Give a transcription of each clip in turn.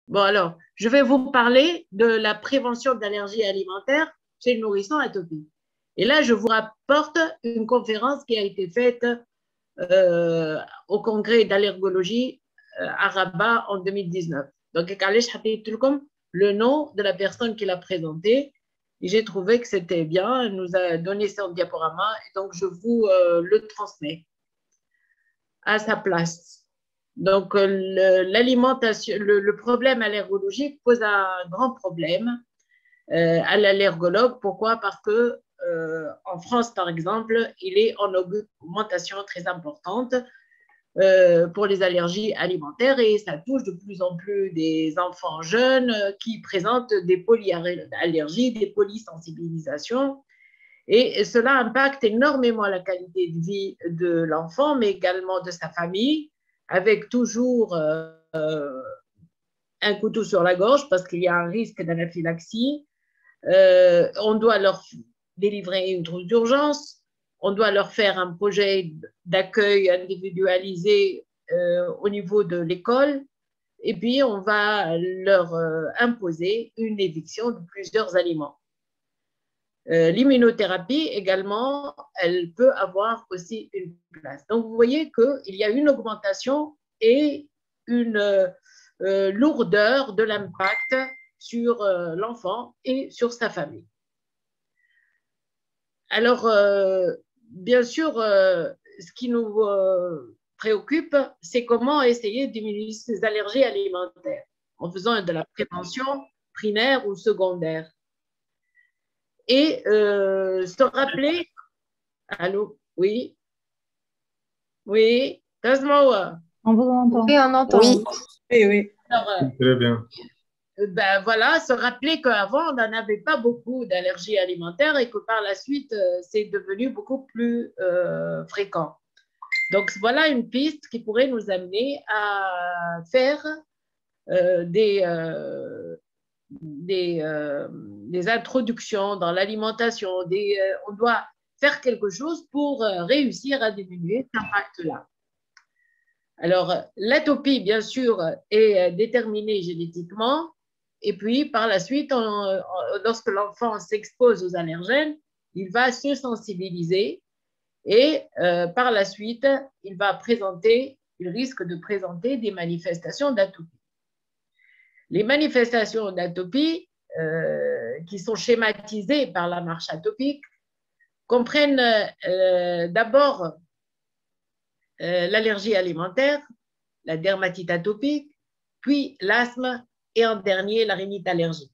Bon, alors, je vais vous parler de la prévention d'allergies alimentaires chez le nourrisson atopique. Et là, je vous rapporte une conférence qui a été faite au congrès d'allergologie à Rabat en 2019. Donc, le nom de la personne qui l'a présenté. Et j'ai trouvé que c'était bien. Elle nous a donné son diaporama. Et donc, je vous le transmets à sa place. Donc, l'alimentation, le problème allergologique pose un grand problème à l'allergologue. Pourquoi? Parce que en France, par exemple, il est en augmentation très importante pour les allergies alimentaires et ça touche de plus en plus des enfants jeunes qui présentent des polyallergies, des polysensibilisations. Et cela impacte énormément la qualité de vie de l'enfant, mais également de sa famille, avec toujours un couteau sur la gorge parce qu'il y a un risque d'anaphylaxie. On doit leur délivrer une trousse d'urgence, on doit leur faire un projet d'accueil individualisé au niveau de l'école, et puis on va leur imposer une éviction de plusieurs aliments. L'immunothérapie également, elle peut avoir aussi une place. Donc, vous voyez qu'il y a une augmentation et une lourdeur de l'impact sur l'enfant et sur sa famille. Alors, bien sûr, ce qui nous préoccupe, c'est comment essayer de diminuer ces allergies alimentaires en faisant de la prévention primaire ou secondaire. Et se rappeler, allô, oui, oui, On vous entend. Oui, on entend. Oui, Oui, oui. Alors, Très bien. ben voilà, se rappeler qu'avant, on n'en avait pas beaucoup d'allergies alimentaires et que par la suite, c'est devenu beaucoup plus fréquent. Donc, voilà une piste qui pourrait nous amener à faire des introductions dans l'alimentation. On doit faire quelque chose pour réussir à diminuer cet impact-là. Alors, l'atopie, bien sûr, est déterminée génétiquement. Et puis, par la suite, lorsque l'enfant s'expose aux allergènes, il va se sensibiliser et par la suite, il risque de présenter des manifestations d'atopie. Les manifestations d'atopie qui sont schématisées par la marche atopique comprennent d'abord l'allergie alimentaire, la dermatite atopique, puis l'asthme et en dernier la rhinite allergique.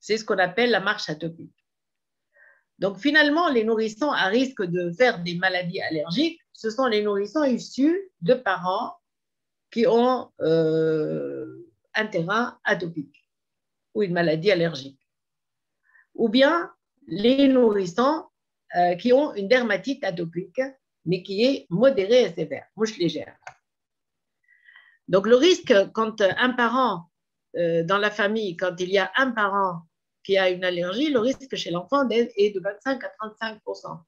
C'est ce qu'on appelle la marche atopique. Donc finalement, les nourrissons à risque de faire des maladies allergiques, ce sont les nourrissons issus de parents qui ont un terrain atopique ou une maladie allergique. Ou bien les nourrissons qui ont une dermatite atopique, mais qui est modérée et sévère, mouche légère. Donc le risque quand un parent dans la famille, quand il y a un parent qui a une allergie, le risque chez l'enfant est de 25 à 35%.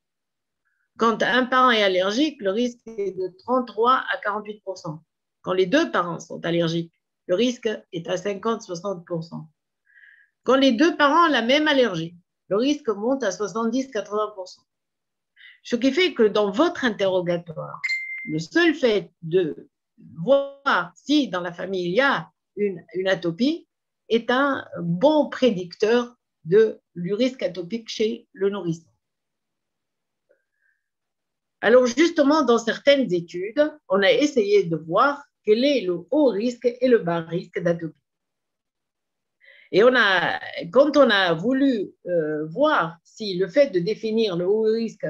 Quand un parent est allergique, le risque est de 33 à 48%. Quand les deux parents sont allergiques, le risque est à 50-60%. Quand les deux parents ont la même allergie, le risque monte à 70-80%. Ce qui fait que dans votre interrogatoire, le seul fait de voir si dans la famille il y a une atopie est un bon prédicteur du risque atopique chez le nourrisson. Alors justement, dans certaines études, on a essayé de voir quel est le haut risque et le bas risque d'atopie. Et quand on a voulu voir si le fait de définir le haut risque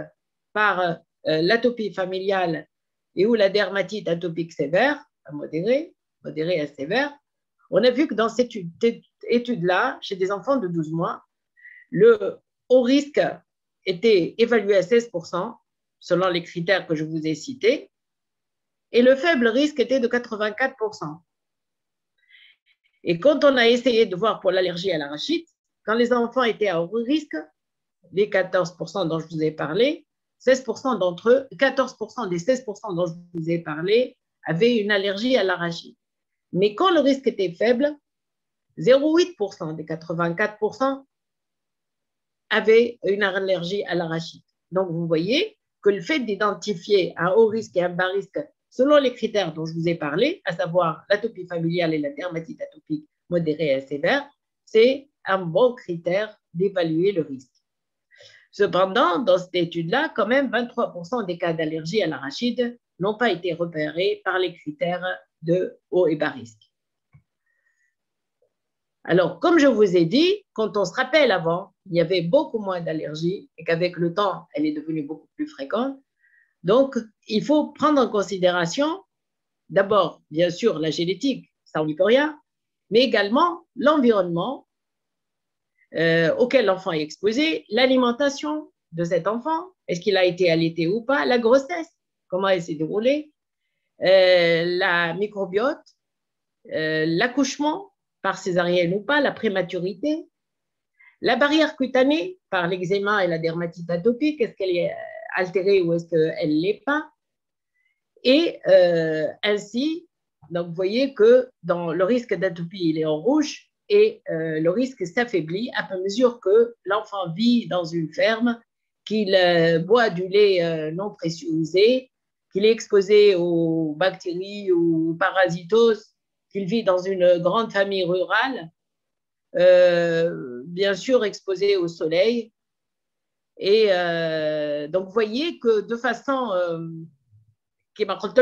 par l'atopie familiale et ou la dermatite atopique sévère, modérée à sévère, on a vu que dans cette étude-là, chez des enfants de 12 mois, le haut risque était évalué à 16%, selon les critères que je vous ai cités, et le faible risque était de 84%. Et quand on a essayé de voir pour l'allergie à l'arachide, quand les enfants étaient à haut risque, les 14% dont je vous ai parlé, 16% d'entre eux, 14% des 16% dont je vous ai parlé avaient une allergie à l'arachide. Mais quand le risque était faible, 0,8% des 84% avaient une allergie à l'arachide. Donc, vous voyez que le fait d'identifier un haut risque et un bas risque selon les critères dont je vous ai parlé, à savoir l'atopie familiale et la dermatite atopique modérée et sévère, c'est un bon critère d'évaluer le risque. Cependant, dans cette étude-là, quand même, 23% des cas d'allergie à l'arachide n'ont pas été repérés par les critères de haut et bas risque. Alors, comme je vous ai dit, quand on se rappelle avant, il y avait beaucoup moins d'allergies et qu'avec le temps, elle est devenue beaucoup plus fréquente. Donc, il faut prendre en considération, d'abord, bien sûr, la génétique, ça on n'y peut rien, mais également l'environnement auquel l'enfant est exposé, l'alimentation de cet enfant, est-ce qu'il a été allaité ou pas, la grossesse, comment elle s'est déroulée, la microbiote, l'accouchement par césarienne ou pas, la prématurité, la barrière cutanée par l'eczéma et la dermatite atopique, est-ce qu'elle est altérée ou est-ce qu'elle ne l'est pas? Et ainsi, donc vous voyez que dans le risque d'atopie, il est en rouge et le risque s'affaiblit à mesure que l'enfant vit dans une ferme, qu'il boit du lait non pressurisé, qu'il est exposé aux bactéries ou aux parasitoses, qu'il vit dans une grande famille rurale, bien sûr exposé au soleil. Et donc, vous voyez que de façon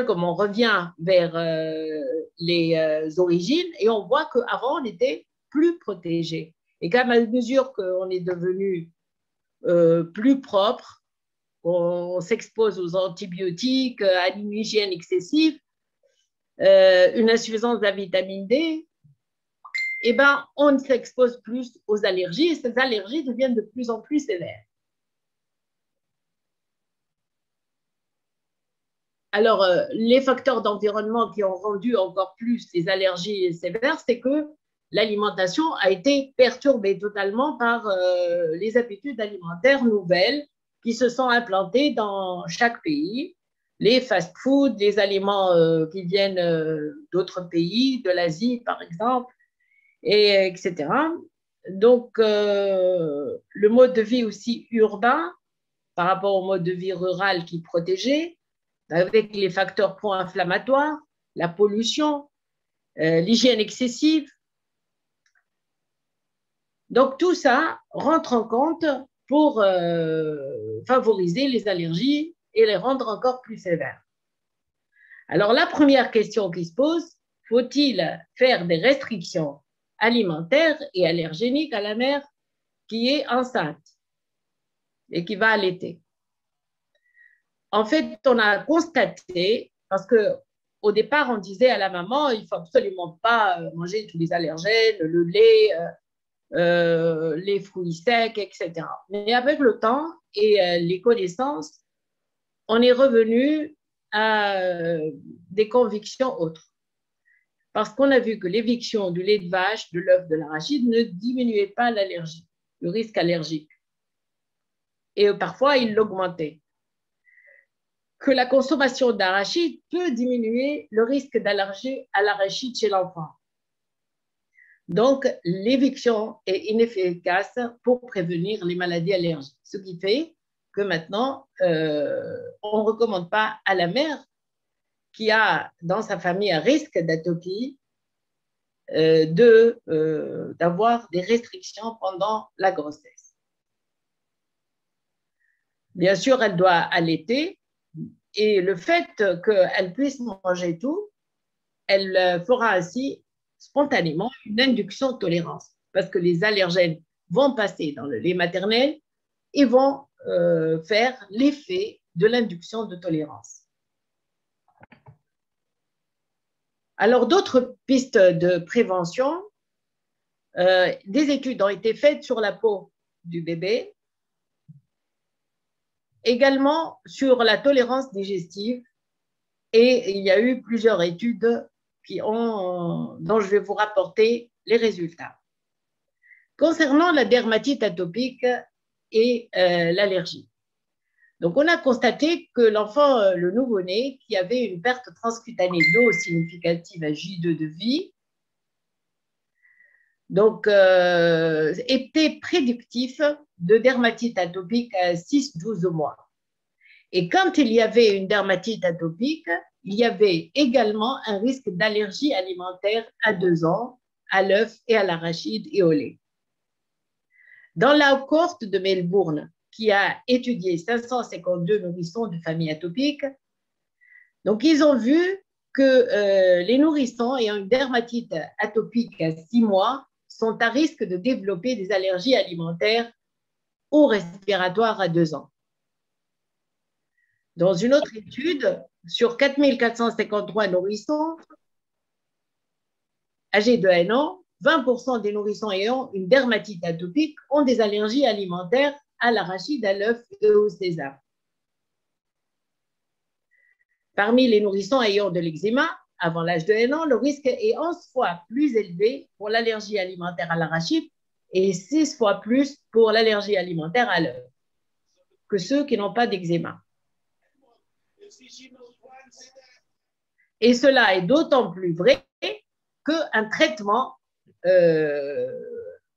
comme on revient vers les origines et on voit qu'avant, on était plus protégé. Et qu'à mesure qu'on est devenu plus propre, on s'expose aux antibiotiques, à une hygiène excessive, une insuffisance de la vitamine D, eh ben, on s'expose plus aux allergies et ces allergies deviennent de plus en plus sévères. Alors, les facteurs d'environnement qui ont rendu encore plus les allergies sévères, c'est que l'alimentation a été perturbée totalement par les habitudes alimentaires nouvelles qui se sont implantées dans chaque pays. Les fast-foods, les aliments qui viennent d'autres pays, de l'Asie par exemple, et, etc. Donc, le mode de vie aussi urbain par rapport au mode de vie rural qui protégeait, avec les facteurs pro-inflammatoires, la pollution, l'hygiène excessive. Donc, tout ça rentre en compte pour favoriser les allergies et les rendre encore plus sévères. Alors, la première question qui se pose, faut-il faire des restrictions alimentaires et allergéniques à la mère qui est enceinte et qui va allaiter? En fait, on a constaté, parce qu'au départ, on disait à la maman, il ne faut absolument pas manger tous les allergènes, le lait, les fruits secs, etc. Mais avec le temps et les connaissances, on est revenu à des convictions autres. Parce qu'on a vu que l'éviction du lait de vache, de l'œuf, de l'arachide ne diminuait pas l'allergie, le risque allergique. Et parfois, il l'augmentait. Que la consommation d'arachide peut diminuer le risque d'allergie à l'arachide chez l'enfant. Donc, l'éviction est inefficace pour prévenir les maladies allergiques. Ce qui fait que maintenant, on ne recommande pas à la mère qui a dans sa famille un risque d'atopie d'avoir des restrictions pendant la grossesse. Bien sûr, elle doit allaiter et le fait qu'elle puisse manger tout, elle fera ainsi spontanément une induction de tolérance parce que les allergènes vont passer dans le lait maternel et vont faire l'effet de l'induction de tolérance. Alors, d'autres pistes de prévention, des études ont été faites sur la peau du bébé, également sur la tolérance digestive, et il y a eu plusieurs études dont je vais vous rapporter les résultats. Concernant la dermatite atopique et l'allergie. Donc, on a constaté que l'enfant, le nouveau-né, qui avait une perte transcutanée d'eau significative à J2 de vie, donc, était prédictif de dermatite atopique à 6-12 mois. Et quand il y avait une dermatite atopique, il y avait également un risque d'allergie alimentaire à 2 ans, à l'œuf et à l'arachide et au lait. Dans la cohorte de Melbourne, qui a étudié 552 nourrissons de famille atopique, donc ils ont vu que les nourrissons ayant une dermatite atopique à 6 mois sont à risque de développer des allergies alimentaires ou respiratoires à 2 ans. Dans une autre étude, sur 4453 nourrissons âgés de 1 an, 20% des nourrissons ayant une dermatite atopique ont des allergies alimentaires à l'arachide, à l'œuf et au sésame. Parmi les nourrissons ayant de l'eczéma, avant l'âge de 1 an, le risque est 11 fois plus élevé pour l'allergie alimentaire à l'arachide et 6 fois plus pour l'allergie alimentaire à l'œuf que ceux qui n'ont pas d'eczéma. Et cela est d'autant plus vrai qu'un traitement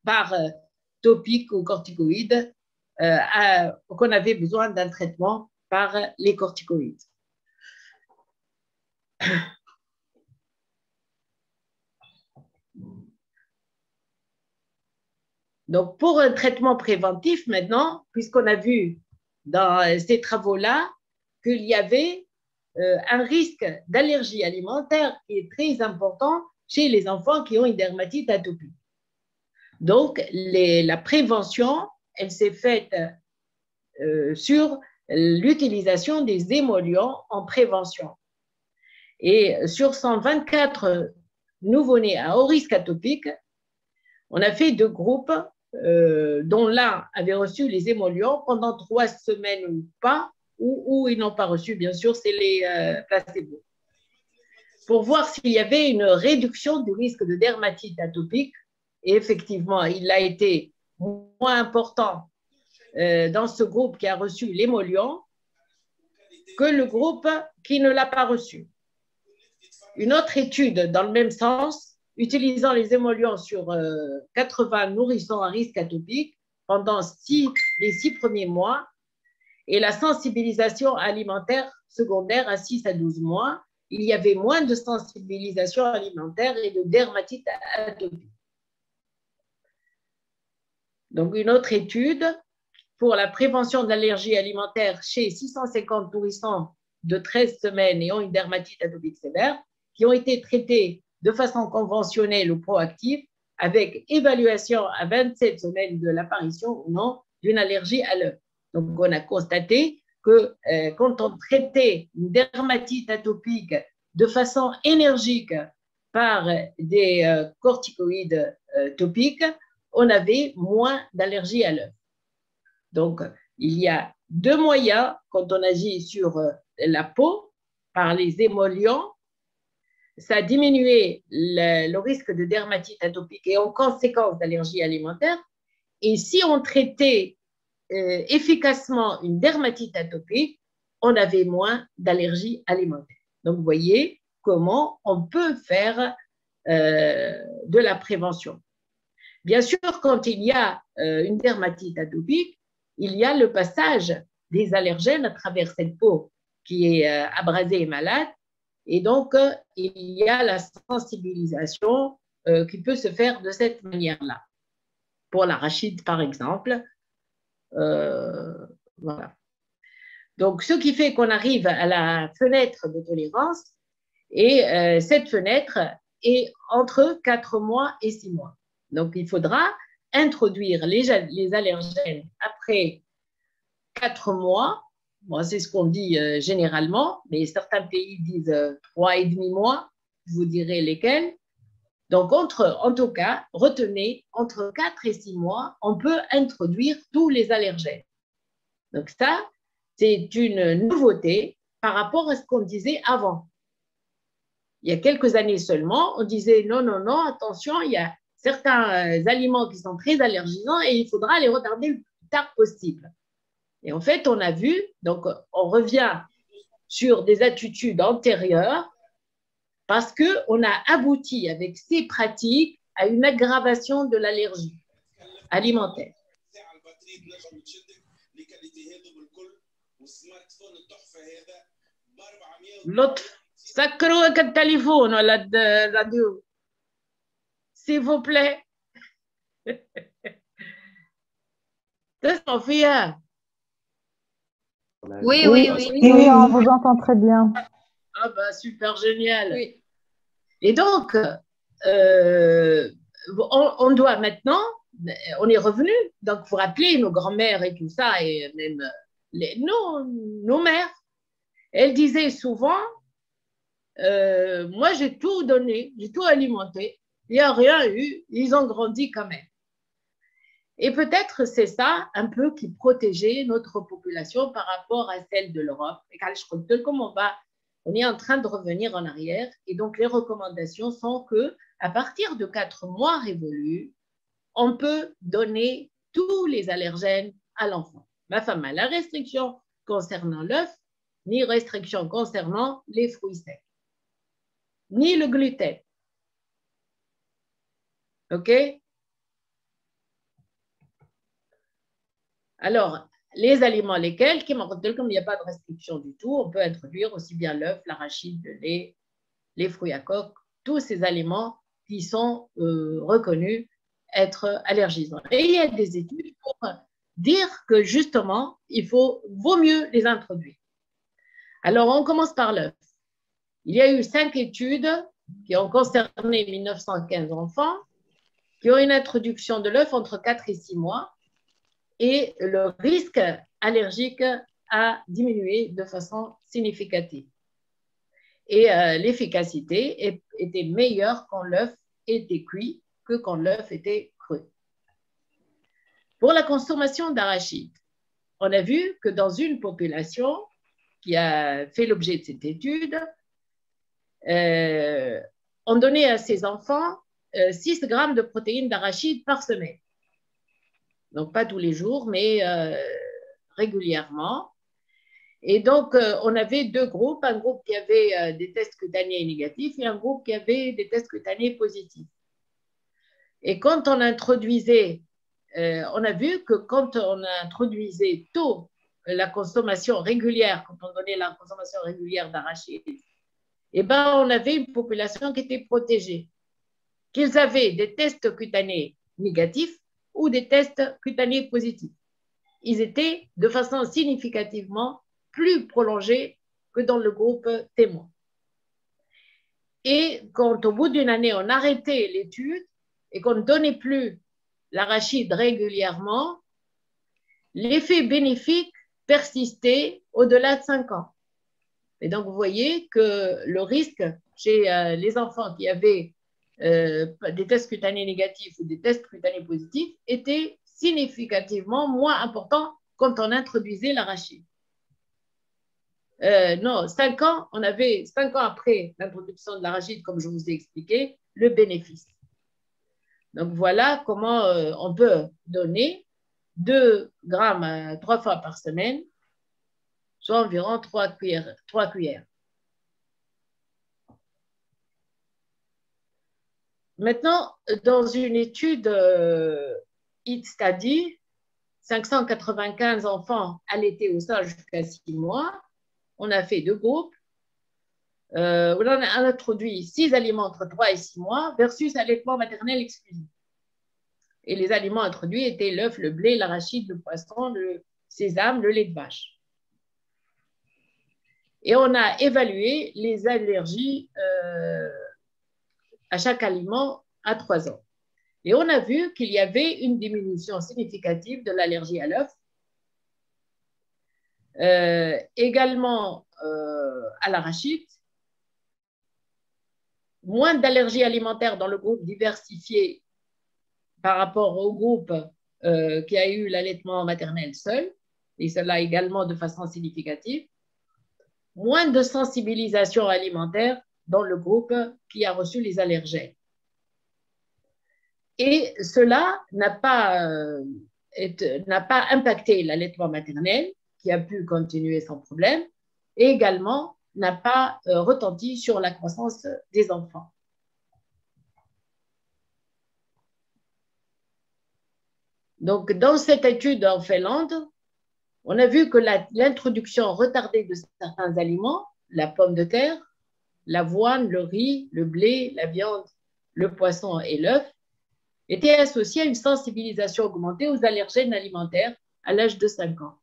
par topique ou corticoïde, qu'on avait besoin d'un traitement par les corticoïdes. Donc, pour un traitement préventif maintenant, puisqu'on a vu dans ces travaux-là qu'il y avait un risque d'allergie alimentaire qui est très important chez les enfants qui ont une dermatite atopique. Donc, la prévention, elle s'est faite sur l'utilisation des émollients en prévention. Et sur 124 nouveau-nés à haut risque atopique, on a fait 2 groupes dont l'un avait reçu les émollients pendant 3 semaines ou pas, ou ils n'ont pas reçu, bien sûr, c'est les placebos, pour voir s'il y avait une réduction du risque de dermatite atopique. Et effectivement, il a été moins important dans ce groupe qui a reçu l'émollient que le groupe qui ne l'a pas reçu. Une autre étude dans le même sens, utilisant les émollients sur 80 nourrissons à risque atopique pendant les 6 premiers mois, et la sensibilisation alimentaire secondaire à 6 à 12 mois, il y avait moins de sensibilisation alimentaire et de dermatite atopique. Donc, une autre étude pour la prévention de l'allergie alimentaire chez 650 nourrissons de 13 semaines ayant une dermatite atopique sévère, qui ont été traités de façon conventionnelle ou proactive, avec évaluation à 27 semaines de l'apparition ou non d'une allergie à l'œuf. Donc, on a constaté que quand on traitait une dermatite atopique de façon énergique par des corticoïdes topiques, on avait moins d'allergie à l'œuf. Donc, il y a 2 moyens quand on agit sur la peau, par les émollients. Ça a diminué le risque de dermatite atopique et en conséquence d'allergie alimentaire. Et si on traitait efficacement une dermatite atopique, on avait moins d'allergie alimentaire. Donc, vous voyez comment on peut faire de la prévention. Bien sûr, quand il y a une dermatite atopique, il y a le passage des allergènes à travers cette peau qui est abrasée et malade. Et donc, il y a la sensibilisation qui peut se faire de cette manière-là. Pour l'arachide, par exemple. Voilà. Donc, ce qui fait qu'on arrive à la fenêtre de tolérance, et cette fenêtre est entre 4 mois et 6 mois. Donc, il faudra introduire les allergènes après 4 mois. Bon, c'est ce qu'on dit généralement, mais certains pays disent 3,5 mois, je vous dirai lesquels. Donc, en tout cas, retenez, entre 4 et 6 mois, on peut introduire tous les allergènes. Donc ça, c'est une nouveauté par rapport à ce qu'on disait avant. Il y a quelques années seulement, on disait non, non, non, attention, il y a certains aliments qui sont très allergisants et il faudra les retarder le plus tard possible. Et en fait, on a vu, donc on revient sur des attitudes antérieures parce qu'on a abouti avec ces pratiques à une aggravation de l'allergie alimentaire. L'autre, سكروا التليفون ولا الراديو s'il vous plaît. Sophia. Oui, on vous entend très bien. Ah bah super génial. Oui. Et donc, on doit maintenant, on est revenu, donc vous rappelez nos grands-mères et tout ça, et même nos mères, elles disaient souvent, moi j'ai tout donné, j'ai tout alimenté, il n'y a rien eu, ils ont grandi quand même. Et peut-être c'est ça un peu qui protégeait notre population par rapport à celle de l'Europe. Et quand je compte comme on est en train de revenir en arrière, et donc les recommandations sont que à partir de 4 mois révolus, on peut donner tous les allergènes à l'enfant. Ma femme a la restriction concernant l'œuf, ni restriction concernant les fruits secs, ni le gluten. OK? Alors, les aliments lesquels, comme il n'y a pas de restriction du tout, on peut introduire aussi bien l'œuf, l'arachide, le lait, les fruits à coque, tous ces aliments qui sont reconnus être allergisants. Et il y a des études pour dire que justement, vaut mieux les introduire. Alors, on commence par l'œuf. Il y a eu 5 études qui ont concerné 1915 enfants qui ont une introduction de l'œuf entre 4 et 6 mois. Et le risque allergique a diminué de façon significative. Et l'efficacité était meilleure quand l'œuf était cuit que quand l'œuf était cru. Pour la consommation d'arachide, on a vu que dans une population qui a fait l'objet de cette étude, on donnait à ses enfants 6 grammes de protéines d'arachide par semaine. Donc, pas tous les jours, mais régulièrement. Et donc, on avait 2 groupes, un groupe qui avait des tests cutanés négatifs et un groupe qui avait des tests cutanés positifs. Et quand on introduisait, on a vu que quand on introduisait tôt la consommation régulière, quand on donnait la consommation régulière d'arachide, eh ben, on avait une population qui était protégée, qu'ils avaient des tests cutanés négatifs ou des tests cutanés positifs. Ils étaient de façon significativement plus prolongés que dans le groupe témoin. Et quand au bout d'une année, on arrêtait l'étude et qu'on ne donnait plus l'arachide régulièrement, l'effet bénéfique persistait au-delà de 5 ans. Et donc, vous voyez que le risque chez les enfants qui avaient des tests cutanés négatifs ou des tests cutanés positifs était significativement moins important quand on introduisait l'arachide. Non, 5 ans, on avait 5 ans après l'introduction de l'arachide, comme je vous ai expliqué, le bénéfice. Donc voilà comment on peut donner 2 grammes 3 fois par semaine, soit environ 3 cuillères. Maintenant, dans une étude HEAT Study, 595 enfants allaités au sein jusqu'à 6 mois, on a fait 2 groupes. On a introduit 6 aliments entre 3 et 6 mois versus allaitement maternel exclusif. Et les aliments introduits étaient l'œuf, le blé, l'arachide, le poisson, le sésame, le lait de vache. Et on a évalué les allergies à chaque aliment à 3 ans. Et on a vu qu'il y avait une diminution significative de l'allergie à l'œuf, également à l'arachide, moins d'allergies alimentaires dans le groupe diversifié par rapport au groupe qui a eu l'allaitement maternel seul, et cela également de façon significative, moins de sensibilisation alimentaire dans le groupe qui a reçu les allergènes. Et cela n'a pas impacté l'allaitement maternel, qui a pu continuer sans problème, et également n'a pas retenti sur la croissance des enfants. Donc, dans cette étude en Finlande, on a vu que l'introduction retardée de certains aliments, la pomme de terre, l'avoine, le riz, le blé, la viande, le poisson et l'œuf, était associée à une sensibilisation augmentée aux allergènes alimentaires à l'âge de 5 ans.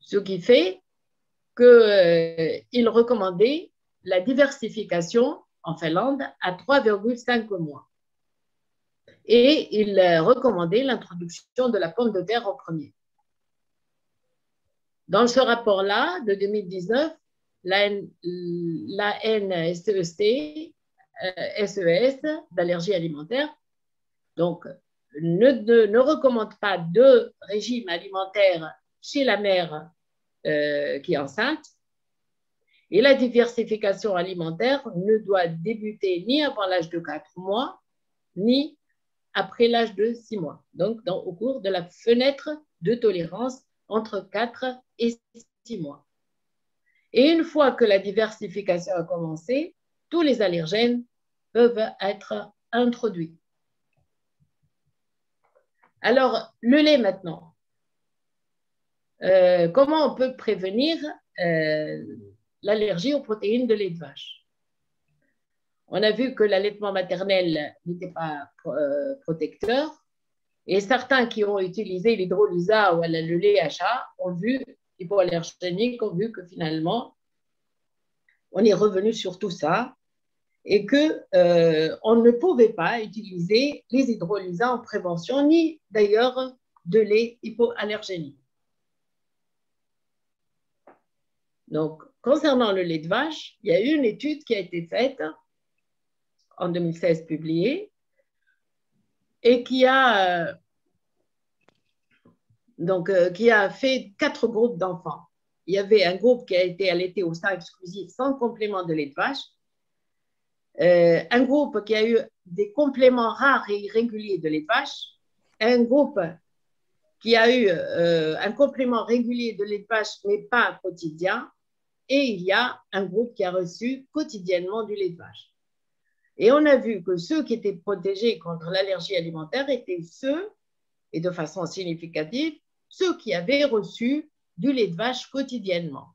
Ce qui fait qu'il recommandait la diversification en Finlande à 3,5 mois. Et il recommandait l'introduction de la pomme de terre en premier. Dans ce rapport-là, de 2019, la NSEC, SES, d'allergie alimentaire, donc ne recommande pas de régime alimentaire chez la mère qui est enceinte. Et la diversification alimentaire ne doit débuter ni avant l'âge de 4 mois, ni après l'âge de 6 mois, donc au cours de la fenêtre de tolérance entre 4 et 6 mois. Et une fois que la diversification a commencé, tous les allergènes peuvent être introduits. Alors, le lait maintenant. Comment on peut prévenir l'allergie aux protéines de lait de vache? On a vu que l'allaitement maternel n'était pas protecteur et certains qui ont utilisé l'hydrolysa ou le lait à chat ont vu, hypoallergéniques, ont vu que finalement, on est revenu sur tout ça et qu'on ne pouvait pas utiliser les hydrolysats en prévention, ni d'ailleurs de lait hypoallergénique. Donc, concernant le lait de vache, il y a eu une étude qui a été faite en 2016 publiée et qui a fait 4 groupes d'enfants. Il y avait un groupe qui a été allaité au sein exclusif sans complément de lait de vache, un groupe qui a eu des compléments rares et irréguliers de lait de vache, un groupe qui a eu un complément régulier de lait de vache mais pas quotidien, et il y a un groupe qui a reçu quotidiennement du lait de vache. Et on a vu que ceux qui étaient protégés contre l'allergie alimentaire étaient ceux, et de façon significative, ceux qui avaient reçu du lait de vache quotidiennement.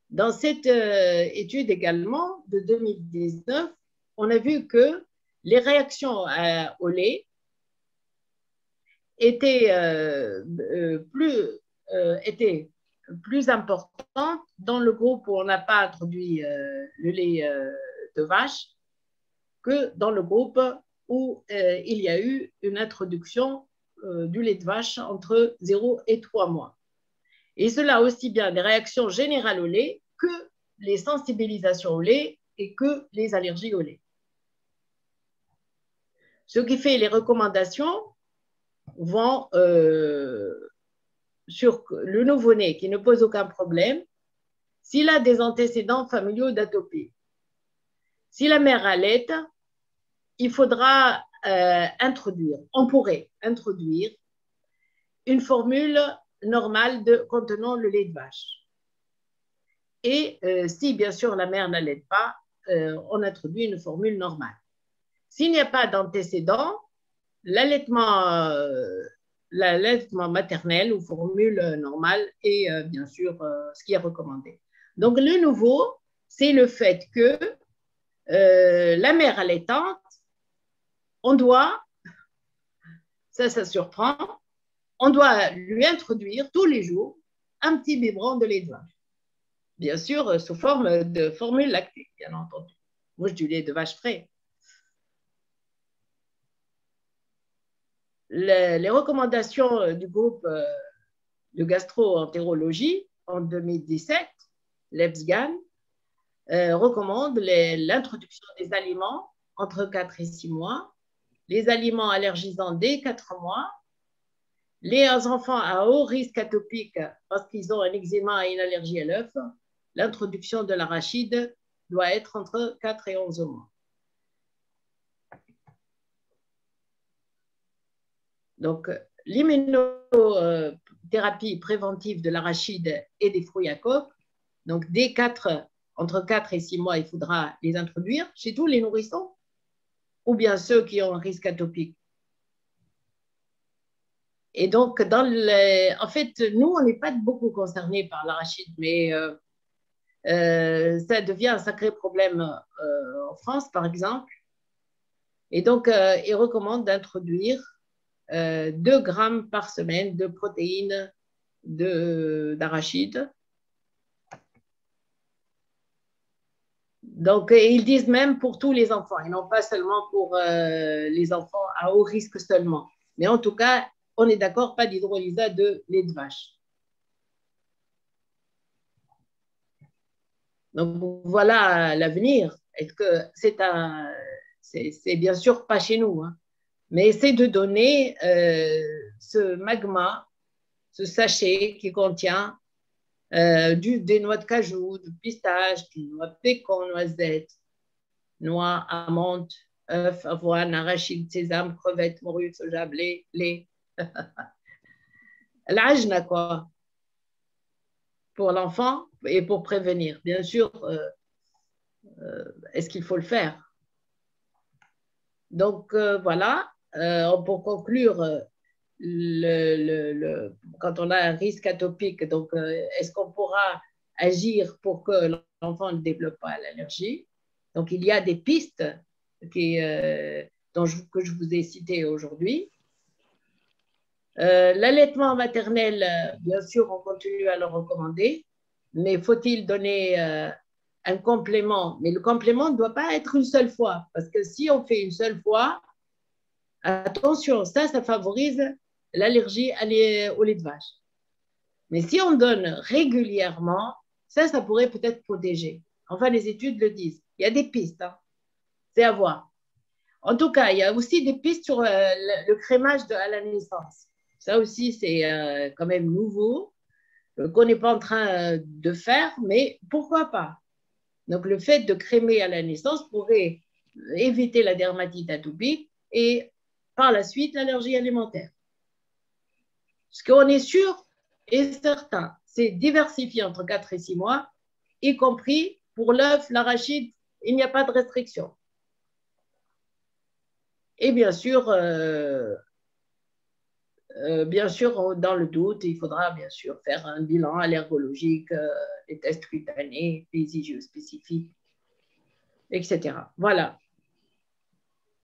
Dans cette étude également de 2019, on a vu que les réactions au lait étaient plus importantes dans le groupe où on n'a pas introduit le lait de vache que dans le groupe où il y a eu une introduction du lait de vache entre 0 et 3 mois. Et cela aussi bien des réactions générales au lait que les sensibilisations au lait et que les allergies au lait. Ce qui fait les recommandations vont sur le nouveau-né qui ne pose aucun problème, s'il a des antécédents familiaux d'atopie. Si la mère allaite, il faudra on pourrait introduire une formule normale contenant le lait de vache. Et si bien sûr la mère n'allaite pas, on introduit une formule normale. S'il n'y a pas d'antécédent, l'allaitement maternel ou formule normale est bien sûr ce qui est recommandé. Donc le nouveau, c'est le fait que la mère allaitante, on doit, ça surprend, on doit lui introduire tous les jours un petit biberon de lait de vache. Bien sûr, sous forme de formule lactée, bien entendu. Moi, je dis du lait de vache frais. Les recommandations du groupe de gastro-entérologie en 2017, l'EBSGAN, recommande l'introduction des aliments entre 4 et 6 mois, les aliments allergisants dès 4 mois, les enfants à haut risque atopique parce qu'ils ont un eczéma et une allergie à l'œuf, l'introduction de l'arachide doit être entre 4 et 11 mois. Donc, l'immunothérapie préventive de l'arachide et des fruits à coque, donc entre 4 et 6 mois, il faudra les introduire chez tous les nourrissons. ou bien ceux qui ont un risque atopique. Et donc, en fait, nous, on n'est pas beaucoup concernés par l'arachide, mais ça devient un sacré problème en France, par exemple. Et donc, ils recommandent d'introduire 2 grammes par semaine de protéines d'arachide. Donc, ils disent même pour tous les enfants, et non pas seulement pour les enfants à haut risque seulement. Mais en tout cas, on est d'accord, pas d'hydrolysat de lait de vache. Donc, voilà l'avenir. Est-ce que c'est bien sûr pas chez nous, hein, mais c'est de donner ce magma, ce sachet qui contient des noix de cajou, de pistache, des noix de pécan, noisettes, noix, amandes, œufs, avoine, arachide, sésame, crevettes, morue, soja, blé, lait. L'ajna, quoi, pour l'enfant et pour prévenir. Bien sûr, est-ce qu'il faut le faire? Donc, voilà, pour conclure, quand on a un risque atopique, donc est-ce qu'on pourra agir pour que l'enfant ne développe pas l'allergie? Donc, il y a des pistes que je vous ai citées aujourd'hui. L'allaitement maternel, bien sûr, on continue à le recommander, mais faut-il donner un complément? Mais le complément ne doit pas être une seule fois, parce que si on fait une seule fois, attention, ça favorise l'allergie au lait de vache. Mais si on donne régulièrement, ça pourrait peut-être protéger. Enfin, les études le disent. Il y a des pistes, hein. C'est à voir. En tout cas, il y a aussi des pistes sur le crémage à la naissance. Ça aussi, c'est quand même nouveau, qu'on n'est pas en train de faire, mais pourquoi pas? Donc, le fait de crémer à la naissance pourrait éviter la dermatite atopique et par la suite l'allergie alimentaire. Ce qu'on est sûr et certain, c'est diversifier entre 4 et 6 mois, y compris pour l'œuf, l'arachide, il n'y a pas de restriction. Et bien sûr, dans le doute, il faudra bien sûr faire un bilan allergologique, des tests cutanés, des IgE spécifiques, etc. Voilà.